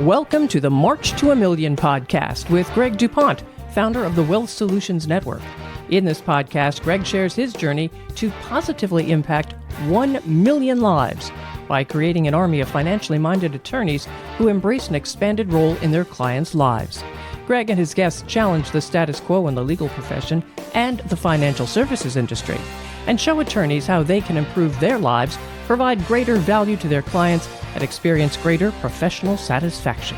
Welcome to the March to a Million podcast with Greg DuPont, founder of the Wealth Solutions Network. In this podcast, Greg shares his journey to positively impact 1 million lives by creating an army of financially minded attorneys who embrace an expanded role in their clients' lives. Greg and his guests challenge the status quo in the legal profession and the financial services industry, and show attorneys how they can improve their lives, provide greater value to their clients, and experience greater professional satisfaction.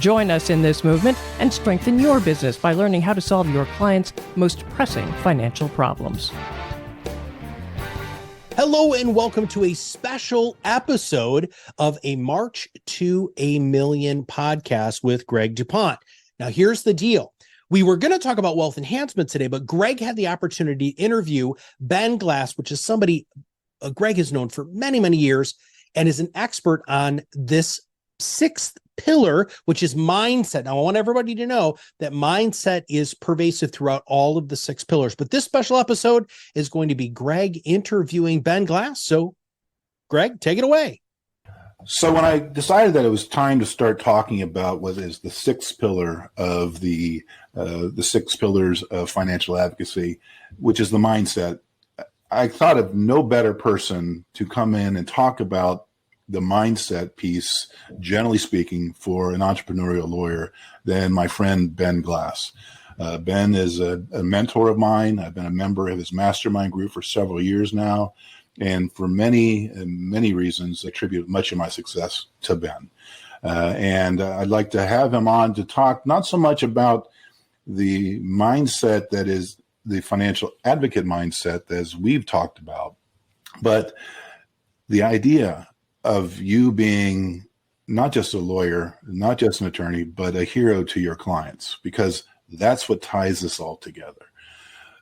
Join us in this movement and strengthen your business by learning how to solve your clients' most pressing financial problems. Hello and welcome to a special episode of a March to a Million podcast with Greg DuPont. Now, here's the deal. We were going to talk about wealth enhancement today, but Greg had the opportunity to interview BenGlass, which is somebody Greg has known for many, many years and is an expert on this sixth pillar, which is mindset. Now, I want everybody to know that mindset is pervasive throughout all of the six pillars, but this special episode is going to be Greg interviewing BenGlass. So, Greg, take it away. So when I decided that it was time to start talking about what is the sixth pillar of the six pillars of financial advocacy, which is the mindset, I thought of no better person to come in and talk about the mindset piece, generally speaking, for an entrepreneurial lawyer than my friend Ben Glass. Ben is a mentor of mine. I've been a member of his mastermind group for several years now. And for many reasons, attribute much of my success to Ben. And I'd like to have him on to talk not so much about the mindset that is the financial advocate mindset, as we've talked about, but the idea of you being not just a lawyer, not just an attorney, but a hero to your clients, because that's what ties this all together.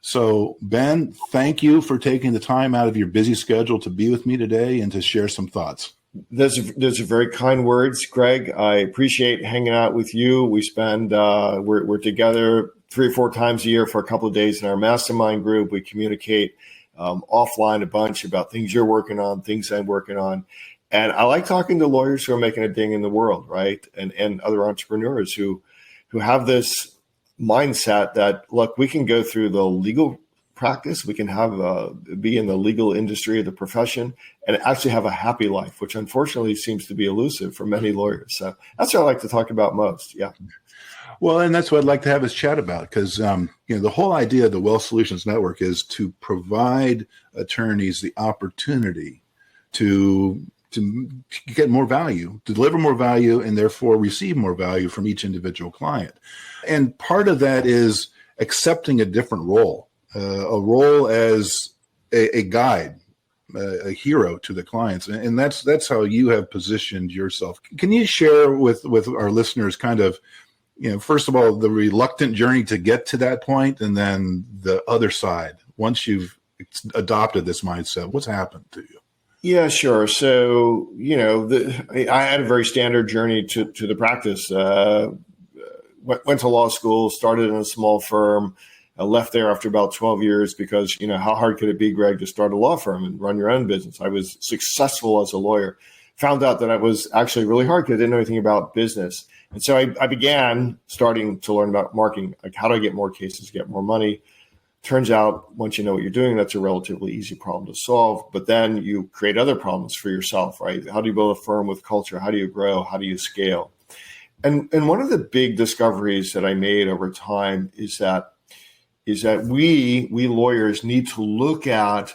So, Ben, thank you for taking the time out of your busy schedule to be with me today and to share some thoughts. Those are very kind words, Greg. I appreciate hanging out with you. We spend, we're together 3 or 4 times a year for a couple of days in our mastermind group. We communicate offline a bunch about things you're working on, things I'm working on. And I like talking to lawyers who are making a ding in the world, right? And other entrepreneurs who have this mindset that, look, we can go through the legal practice, we can have be in the legal industry, the profession, and actually have a happy life, which unfortunately seems to be elusive for many lawyers. So that's what I like to talk about most. Yeah. Well, and that's what I'd like to have us chat about, because the whole idea of the Wealth Solutions Network is to provide attorneys the opportunity to get more value, to deliver more value, and therefore receive more value from each individual client. And part of that is accepting a different role, a role as a guide, a hero to the clients. And that's how you have positioned yourself. Can you share with our listeners kind of, first of all, the reluctant journey to get to that point, and then the other side, once you've adopted this mindset, what's happened to you? Yeah, sure. So, I had a very standard journey to the practice. Went to law school, started in a small firm, left there after about 12 years because, how hard could it be, Greg, to start a law firm and run your own business? I was successful as a lawyer. Found out that it was actually really hard because I didn't know anything about business. And so I began starting to learn about marketing, like how do I get more cases, get more money? Turns out once you know what you're doing, that's a relatively easy problem to solve. But then you create other problems for yourself, right? How do you build a firm with culture? How do you grow? How do you scale? And one of the big discoveries that I made over time is that we lawyers need to look at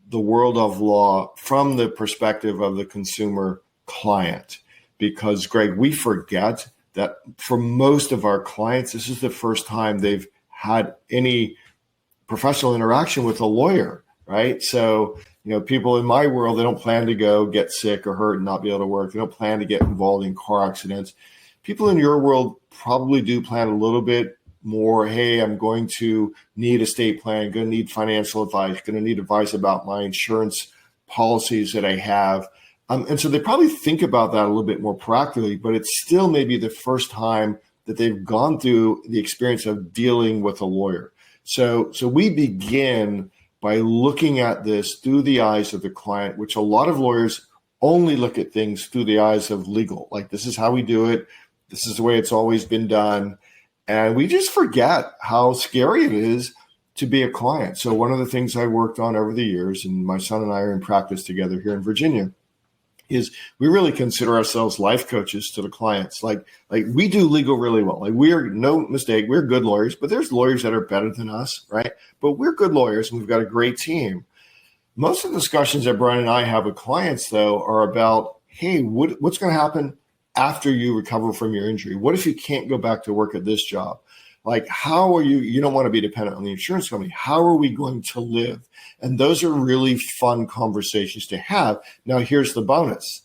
the world of law from the perspective of the consumer client. Because, Greg, we forget that for most of our clients, this is the first time they've had any professional interaction with a lawyer, right? So, people in my world, they don't plan to go get sick or hurt and not be able to work. They don't plan to get involved in car accidents. People in your world probably do plan a little bit more. Hey, I'm going to need estate plan, going to need financial advice, going to need advice about my insurance policies that I have. And so they probably think about that a little bit more proactively, but it's still maybe the first time that they've gone through the experience of dealing with a lawyer. So we begin by looking at this through the eyes of the client, which a lot of lawyers only look at things through the eyes of legal. Like, this is how we do it. This is the way it's always been done. And we just forget how scary it is to be a client. So one of the things I worked on over the years, and my son and I are in practice together here in Virginia, is we really consider ourselves life coaches to the clients. Like we do legal really well. Like, we are, no mistake, we're good lawyers, but there's lawyers that are better than us, right? But we're good lawyers and we've got a great team. Most of the discussions that Brian and I have with clients, though, are about, hey, what's going to happen after you recover from your injury? What if you can't go back to work at this job? Like, how are you don't want to be dependent on the insurance company. How are we going to live? And those are really fun conversations to have. Now, here's the bonus.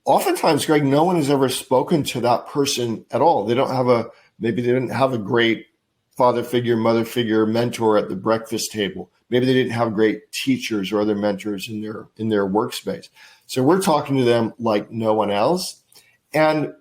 Oftentimes, Greg, no one has ever spoken to that person at all. Maybe they didn't have a great father figure, mother figure, mentor at the breakfast table. Maybe they didn't have great teachers or other mentors in their workspace. So we're talking to them like no one else. And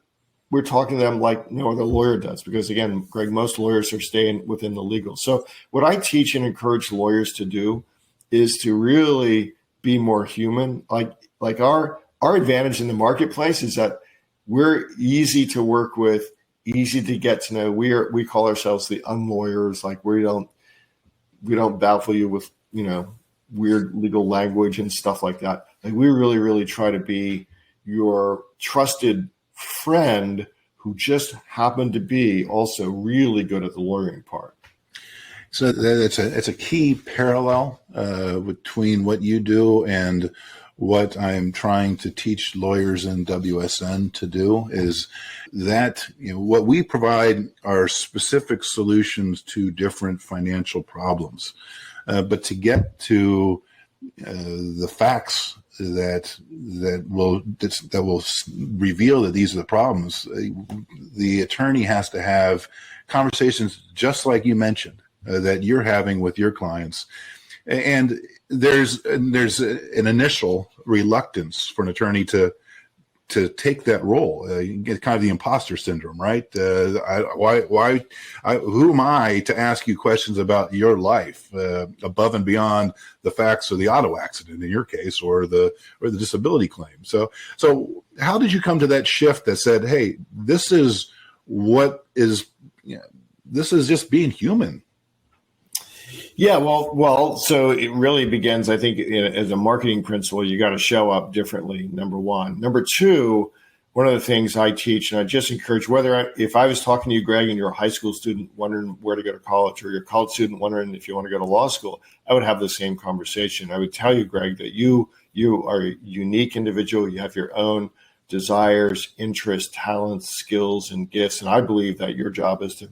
we're talking to them like no other lawyer does, because, again, Greg, most lawyers are staying within the legal. So what I teach and encourage lawyers to do is to really be more human. Like our advantage in the marketplace is that we're easy to work with, easy to get to know. We call ourselves the unlawyers. Like, we don't baffle you with, weird legal language and stuff like that. Like, we really, really try to be your trusted friend who just happened to be also really good at the lawyering part. So it's a key parallel between what you do and what I'm trying to teach lawyers in WSN to do, is that what we provide are specific solutions to different financial problems. But to get to the facts that will reveal that these are the problems, the attorney has to have conversations just like you mentioned that you're having with your clients. And there's an initial reluctance for an attorney to take that role. You get kind of the imposter syndrome, right? Who am I to ask you questions about your life above and beyond the facts of the auto accident in your case, or the disability claim? So how did you come to that shift that said, hey, this is just being human? Yeah, well, so it really begins, I think, as a marketing principle, you got to show up differently, number one. Number two, one of the things I teach, and I just encourage, if I was talking to you, Greg, and you're a high school student wondering where to go to college, or you're a college student wondering if you want to go to law school, I would have the same conversation. I would tell you, Greg, that you are a unique individual. You have your own desires, interests, talents, skills, and gifts. And I believe that your job is to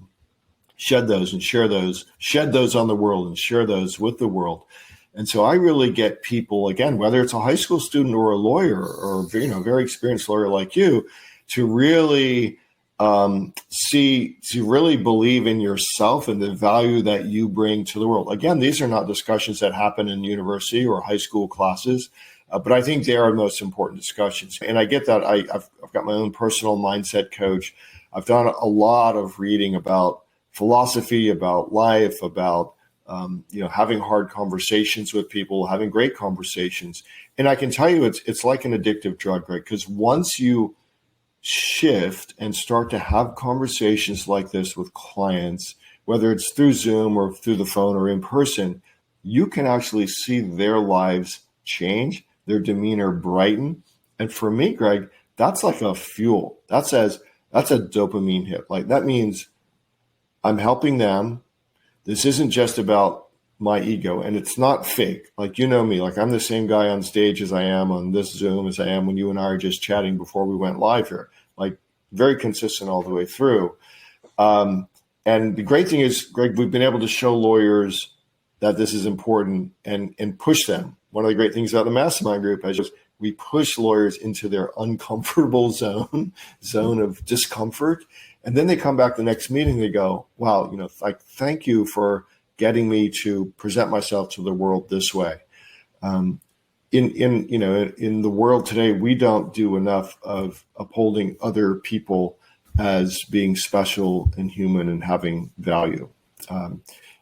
shed those and share those, shed those on the world and share those with the world. And so I really get people, again, whether it's a high school student or a lawyer or, very experienced lawyer like you, to really to really believe in yourself and the value that you bring to the world. Again, these are not discussions that happen in university or high school classes, but I think they are the most important discussions. And I get that. I've got my own personal mindset coach. I've done a lot of reading about philosophy, about life, about having hard conversations with people, having great conversations. And I can tell you, it's like an addictive drug, right? Because once you shift and start to have conversations like this with clients, whether it's through Zoom or through the phone or in person, you can actually see their lives change, their demeanor brighten. And for me, Greg, that's like a fuel. That's a dopamine hit. Like, that means I'm helping them. This isn't just about my ego, and it's not fake. Like, me, like, I'm the same guy on stage as I am on this Zoom as I am when you and I are just chatting before we went live here. Like, very consistent all the way through. And the great thing is, Greg, we've been able to show lawyers that this is important and push them. One of the great things about the mastermind group is we push lawyers into their uncomfortable zone of discomfort. And then they come back the next meeting, they go, wow, thank you for getting me to present myself to the world this way. In the world today, we don't do enough of upholding other people as being special and human and having value.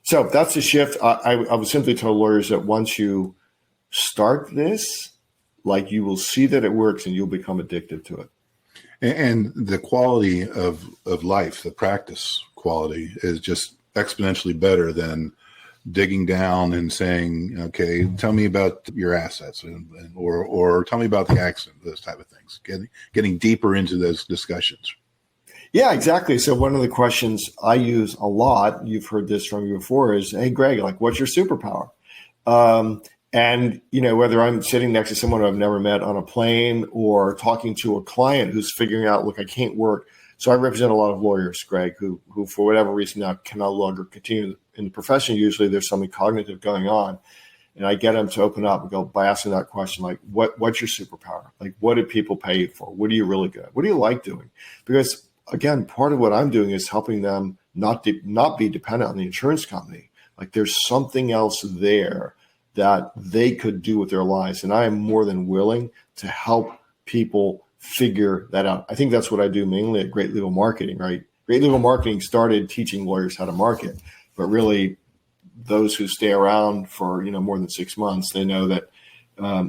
So that's the shift. I would simply tell lawyers that once you start this, like you will see that it works and you'll become addicted to it. And the quality of life, the practice quality, is just exponentially better than digging down and saying, okay, tell me about your assets or tell me about the accident, those type of things, getting deeper into those discussions. Yeah, exactly. So one of the questions I use a lot, you've heard this from me before, is, hey, Greg, like, what's your superpower? And, whether I'm sitting next to someone I've never met on a plane or talking to a client who's figuring out, look, I can't work. So I represent a lot of lawyers, Greg, who for whatever reason now can no longer continue in the profession. Usually there's something cognitive going on. And I get them to open up and go by asking that question, like, what's your superpower? Like, what do people pay you for? What are you really good at? What do you like doing? Because, again, part of what I'm doing is helping them not be dependent on the insurance company. Like, there's something else there that they could do with their lives. And I am more than willing to help people figure that out. I think that's what I do mainly at Great Legal Marketing, right? Great Legal Marketing started teaching lawyers how to market, but really those who stay around for, more than 6 months, they know that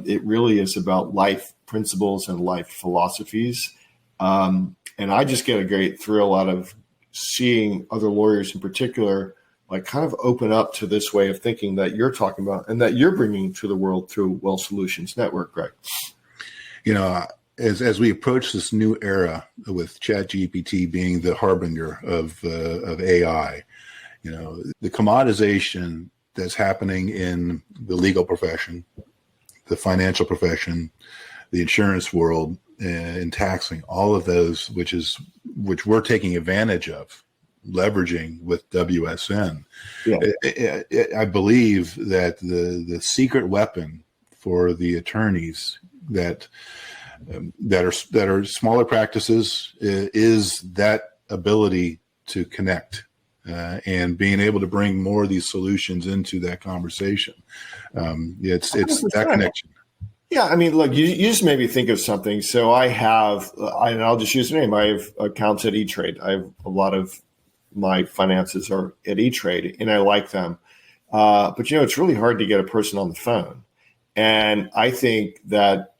it really is about life principles and life philosophies. And I just get a great thrill out of seeing other lawyers in particular, like, kind of open up to this way of thinking that you're talking about and that you're bringing to the world through Wealth Solutions Network, Greg. As we approach this new era with ChatGPT being the harbinger of AI, the commoditization that's happening in the legal profession, the financial profession, the insurance world, and taxing, all of those, which we're taking advantage of, leveraging with WSN. Yeah. I believe that the secret weapon for the attorneys that are smaller practices is that ability to connect and being able to bring more of these solutions into that conversation. It's that connection. Yeah, I mean, look, you just made me think of something. So and I'll just use the name. I have accounts at E-Trade. I have a lot of my finances are at E-Trade, and I like them. But, it's really hard to get a person on the phone. And I think that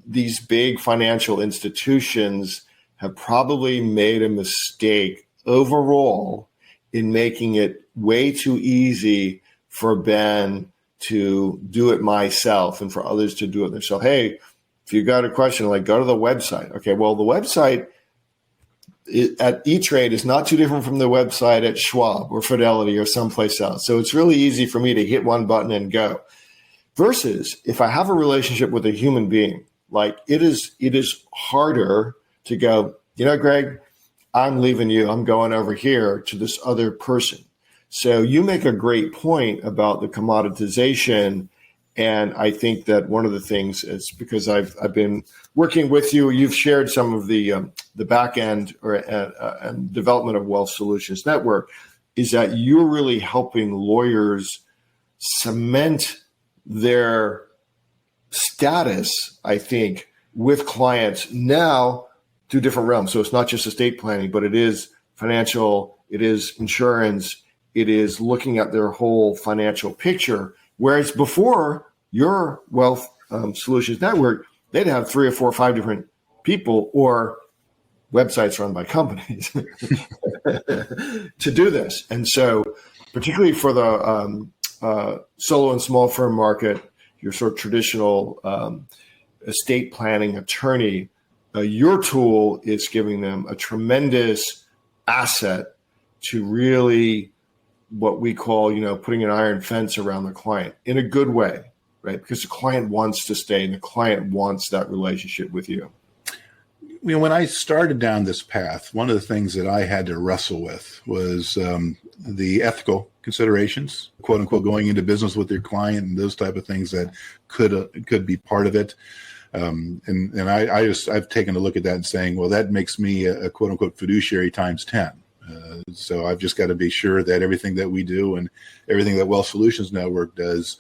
these big financial institutions have probably made a mistake overall in making it way too easy for Ben to do it myself and for others to do it themselves. Hey, if you got a question, like, go to the website. Okay, well, the website at E-Trade is not too different from the website at Schwab or Fidelity or someplace else. So it's really easy for me to hit one button and go. Versus if I have a relationship with a human being, like, it is harder to go, Greg, I'm leaving you. I'm going over here to this other person. So you make a great point about the commoditization. And I think that one of the things is because I've been working with you, you've shared some of the back end and development of Wealth Solutions Network, is that you're really helping lawyers cement their status, I think, with clients now through different realms. So it's not just estate planning, but it is financial, it is insurance, it is looking at their whole financial picture. Whereas before, your Wealth Solutions Network, they'd have 3 or 4 or 5 different people or websites run by companies to do this. And so particularly for the solo and small firm market, your sort of traditional estate planning attorney, your tool is giving them a tremendous asset to really what we call, putting an iron fence around the client in a good way, right? Because the client wants to stay and the client wants that relationship with you. When I started down this path, one of the things that I had to wrestle with was the ethical considerations, quote unquote, going into business with your client and those type of things that could be part of it. And I've taken a look at that and saying, well, that makes me a quote unquote fiduciary times 10. So I've just got to be sure that everything that we do and everything that Wealth Solutions Network does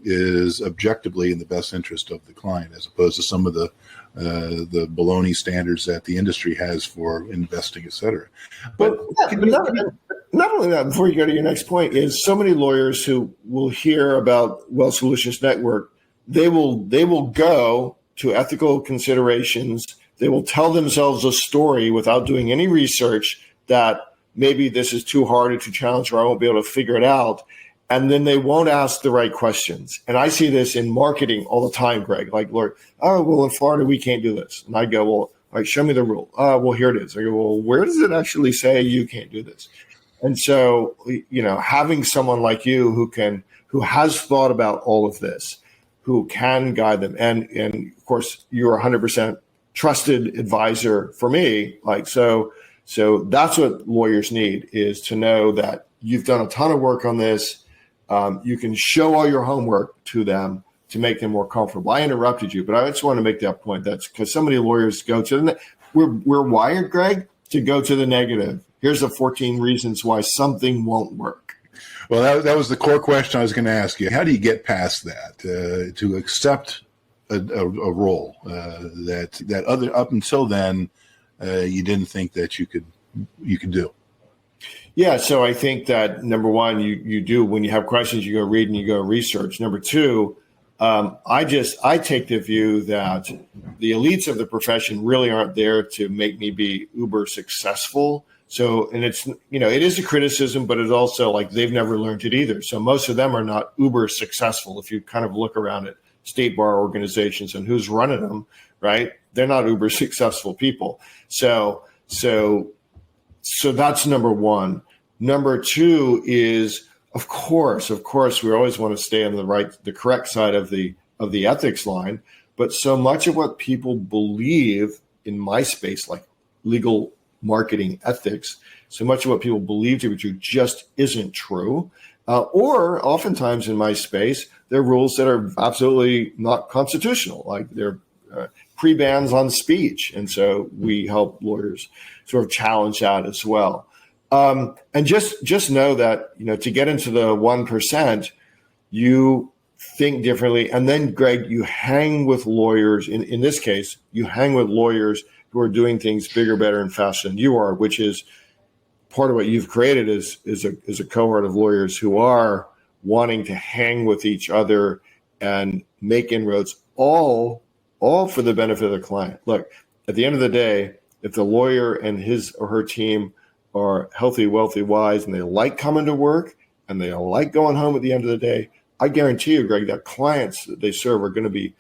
is objectively in the best interest of the client, as opposed to some of the baloney standards that the industry has for investing, et cetera. But not only that, before you go to your next point, is so many lawyers who will hear about Wealth Solutions Network, they will go to ethical considerations. They will tell themselves a story without doing any research that maybe this is too hard or too challenging, or I won't be able to figure it out. And then they won't ask the right questions. And I see this in marketing all the time, Greg. Like, Lord, oh, well, in Florida, we can't do this. And I go, well, all right, show me the rule. Well, here it is. I go, well, where does it actually say you can't do this? And so, having someone like you who has thought about all of this, who can guide them. And of course, you're 100% trusted advisor for me. So that's what lawyers need, is to know that you've done a ton of work on this. You can show all your homework to them to make them more comfortable. I interrupted you, but I just want to make that point. That's because so many lawyers go to we're wired, Greg, to go to the negative. Here's the 14 reasons why something won't work. Well, that was the core question I was going to ask you. How do you get past that to accept a role that other up until then you didn't think that you could do? Yeah, so I think that number one, you do, when you have questions, you go read and you go research. Number two, I take the view that the elites of the profession really aren't there to make me be uber successful. So, and it's, it is a criticism, but it's also like they've never learned it either. So most of them are not uber successful. If you kind of look around at state bar organizations and who's running them, right? They're not uber successful people. So that's number one. Number two is, of course, we always want to stay on the correct side of the ethics line. But so much of what people believe in my space, like legal marketing ethics, so much of what people believe to be true just isn't true. Or oftentimes in my space, there are rules that are absolutely not constitutional, like they're pre-bans on speech. And so we help lawyers sort of challenge that as well. And just know that, to get into the 1%, you think differently. And then, Greg, you hang with lawyers. In this case, you hang with lawyers who are doing things bigger, better, and faster than you are, which is part of what you've created is a cohort of lawyers who are wanting to hang with each other and make inroads, all for the benefit of the client. Look, at the end of the day, if the lawyer and his or her team are healthy, wealthy, wise, and they like coming to work and they like going home at the end of the day, I guarantee you, Greg, that clients that they serve are going to be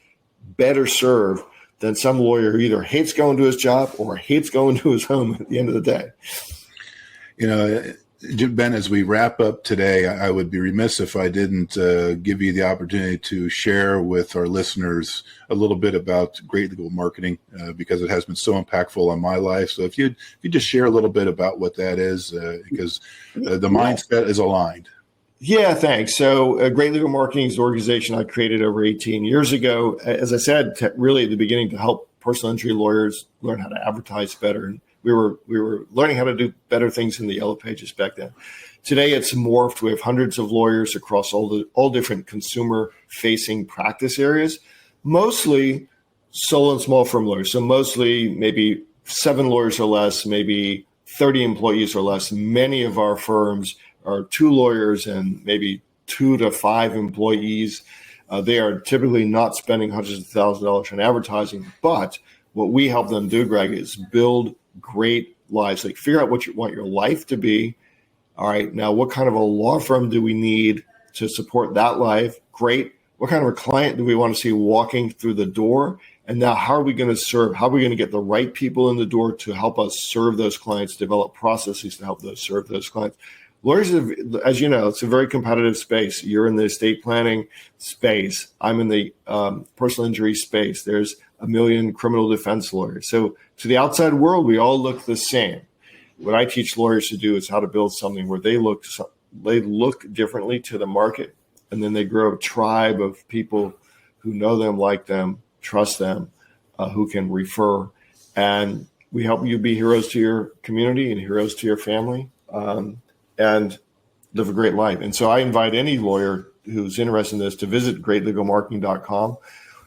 better served than some lawyer who either hates going to his job or hates going to his home at the end of the day. Ben, as we wrap up today, I would be remiss if I didn't give you the opportunity to share with our listeners a little bit about great legal marketing, because it has been so impactful on my life. So if you just share a little bit about what that is, because the mindset is aligned. Yeah, thanks. So Great Legal Marketing is an organization I created over 18 years ago, as I said, really at the beginning, to help personal injury lawyers learn how to advertise better. And we were learning how to do better things in the yellow pages back then. Today, it's morphed. We have hundreds of lawyers across all different consumer-facing practice areas, mostly solo and small firm lawyers. So mostly maybe 7 lawyers or less, maybe 30 employees or less. Many of our firms are 2 lawyers and maybe 2 to 5 employees. They are typically not spending hundreds of thousands of dollars on advertising, but what we help them do, Greg, is build great lives. Like, figure out what you want your life to be. All right, now what kind of a law firm do we need to support that life? Great. What kind of a client do we want to see walking through the door? And now how are we going to serve? How are we going to get the right people in the door to help us serve those clients, develop processes to help those serve those clients? Lawyers, as you know, it's a very competitive space. You're in the estate planning space. I'm in the personal injury space. There's a million criminal defense lawyers. So to the outside world, we all look the same. What I teach lawyers to do is how to build something where they look differently to the market, and then they grow a tribe of people who know them, like them, trust them, who can refer. And we help you be heroes to your community and heroes to your family, and live a great life. And so I invite any lawyer who's interested in this to visit greatlegalmarketing.com.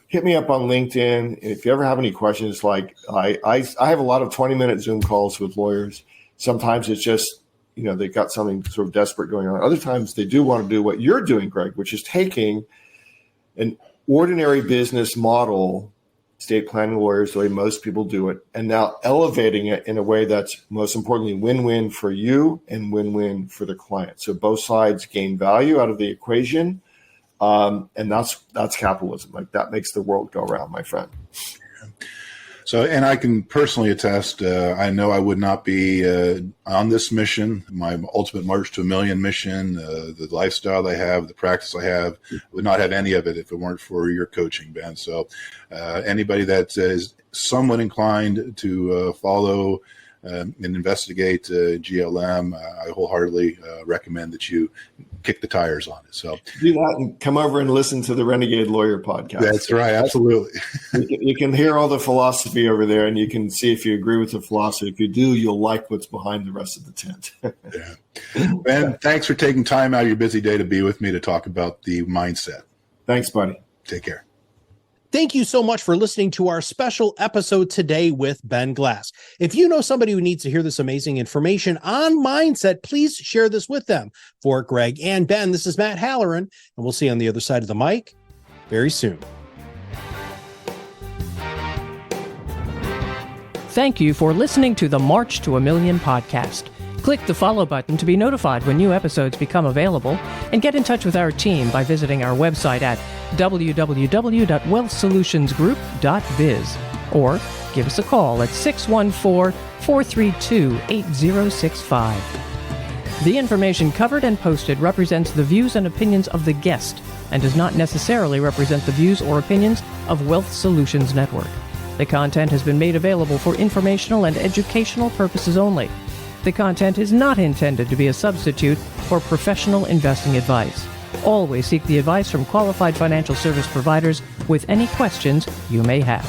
Hit me up on LinkedIn. If you ever have any questions, like I have a lot of 20-minute Zoom calls with lawyers. Sometimes it's just, they've got something sort of desperate going on. Other times they do want to do what you're doing, Greg, which is taking an ordinary business model, estate planning lawyers, the way most people do it, and now elevating it in a way that's most importantly win-win for you and win-win for the client. So both sides gain value out of the equation, and that's capitalism. Like, that makes the world go round, my friend. So, and I can personally attest, I know I would not be on this mission, my ultimate March to a Million mission, the lifestyle I have, the practice I have, would not have any of it if it weren't for your coaching, Ben. So anybody that is somewhat inclined to follow and investigate GLM, I wholeheartedly recommend that you kick the tires on it. So do that and come over and listen to the Renegade Lawyer podcast. That's right. Absolutely. You can hear all the philosophy over there, and you can see if you agree with the philosophy. If you do, you'll like what's behind the rest of the tent. Yeah. Ben, thanks for taking time out of your busy day to be with me to talk about the mindset. Thanks, buddy. Take care. Thank you so much for listening to our special episode today with Ben Glass. If you know somebody who needs to hear this amazing information on mindset, please share this with them. For Greg and Ben, this is Matt Halloran, and we'll see you on the other side of the mic very soon. Thank you for listening to the March to a Million podcast. Click the follow button to be notified when new episodes become available, and get in touch with our team by visiting our website at www.wealthsolutionsgroup.biz, or give us a call at 614-432-8065. The information covered and posted represents the views and opinions of the guest and does not necessarily represent the views or opinions of Wealth Solutions Network. The content has been made available for informational and educational purposes only. The content is not intended to be a substitute for professional investing advice. Always seek the advice from qualified financial service providers with any questions you may have.